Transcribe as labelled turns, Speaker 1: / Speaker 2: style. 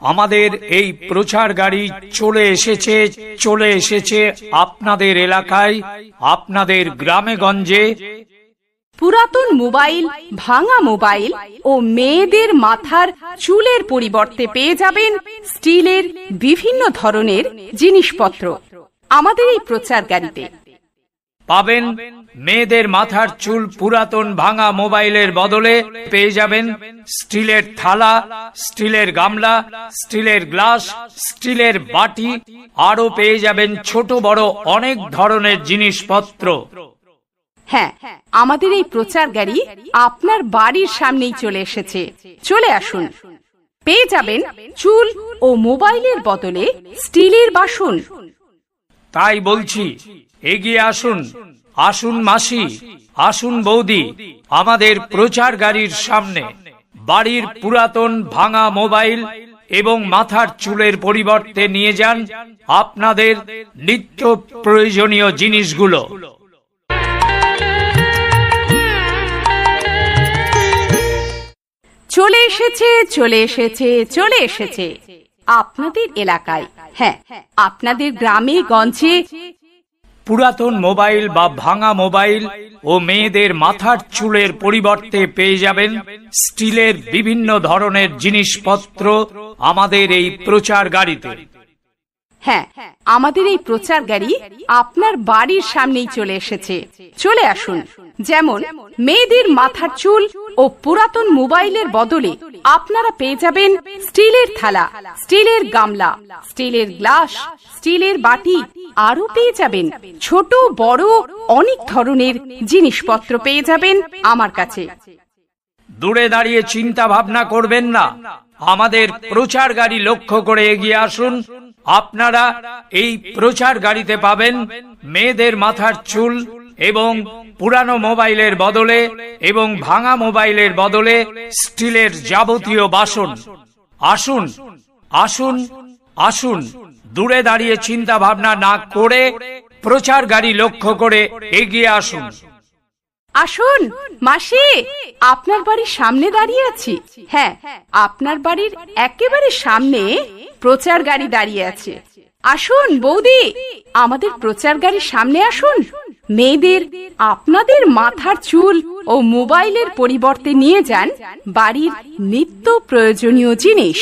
Speaker 1: আমাদের এই প্রচার গাড়ি চলে এসেছে আপনাদের এলাকায়, আপনাদের গ্রামে গঞ্জে।
Speaker 2: পুরাতন মোবাইল, ভাঙা মোবাইল ও মেয়েদের মাথার চুলের পরিবর্তে পেয়ে যাবেন স্টিলের বিভিন্ন ধরনের জিনিসপত্র আমাদের এই প্রচার গাড়িতে।
Speaker 1: পাবেন মেয়েদের মাথার চুল পুরাতন ভাঙা মোবাইলের বদলে পেয়ে যাবেন স্টিলের থালা, স্টিলের গামলা, স্টিলের গ্লাস, স্টিলের বাটি, আরো পেয়ে যাবেন ছোট বড় অনেক ধরনের জিনিসপত্র।
Speaker 2: হ্যাঁ, আমাদের এই প্রচার গাড়ি আপনার বাড়ির সামনেই চলে এসেছে। চলে আসুন, পেয়ে যাবেন চুল ও মোবাইলের বদলে স্টিলের বাসন।
Speaker 1: তাই বলছি, এগিয়ে আসুন, আসুন মাসি, আসুন বৌদি, আমাদের প্রচার গাড়ির সামনে। বাড়ির পুরাতন ভাঙা মোবাইল এবং মাথার চুলের পরিবর্তে নিয়ে যান আপনাদের নিত্য প্রয়োজনীয় জিনিসগুলো।
Speaker 2: চলে এসেছে আপনাদের এলাকায়। হ্যাঁ, আপনাদের গ্রামে গঞ্জে
Speaker 1: পুরাতন মোবাইল বা ভাঙা মোবাইল ও মেয়েদের মাথার চুলের পরিবর্তে পেয়ে যাবেন স্টিলের বিভিন্ন ধরনের জিনিসপত্র আমাদের এই প্রচার গাড়িতে।
Speaker 2: হ্যাঁ, আমাদের এই প্রচার গাড়ি আপনার বাড়ির সামনেই চলে এসেছে। চলে আসুন। যেমন মেয়েদের মাথার চুল ও পুরাতন মোবাইলের বদলে আপনারা পেয়ে যাবেন স্টিলের থালা, স্টিলের গামলা, স্টিলের গ্লাস, স্টিলের বাটি, আরো পেয়ে যাবেন ছোট বড় অনেক ধরনের জিনিসপত্র পেয়ে যাবেন আমার কাছে।
Speaker 1: দূরে দাঁড়িয়ে চিন্তা ভাবনা করবেন না, আমাদের প্রচার গাড়ি লক্ষ্য করে এগিয়ে আসুন। আপনারা এই প্রচার গাড়িতে পাবেন মেয়েদের মাথার চুল এবং পুরানো মোবাইলের বদলে এবং ভাঙা মোবাইলের বদলে স্টিলের যাবতীয় বাসন। আসুন, আসুন, আসুন, দূরে দাঁড়িয়ে চিন্তা ভাবনা না করে প্রচার গাড়ি লক্ষ্য করে এগিয়ে আসুন।
Speaker 2: আসুন মাসি, আপনার বাড়ির সামনে দাঁড়িয়ে আছি। হ্যাঁ, আপনার বাড়ির একেবারে সামনে প্রচার গাড়ি দাঁড়িয়ে আছে। আসুন বৌদি, আমাদের প্রচার গাড়ির সামনে আসুন। মেয়েদের আপনাদের মাথার চুল ও মোবাইলের পরিবর্তে নিয়ে যান বাড়ির নিত্য প্রয়োজনীয় জিনিস।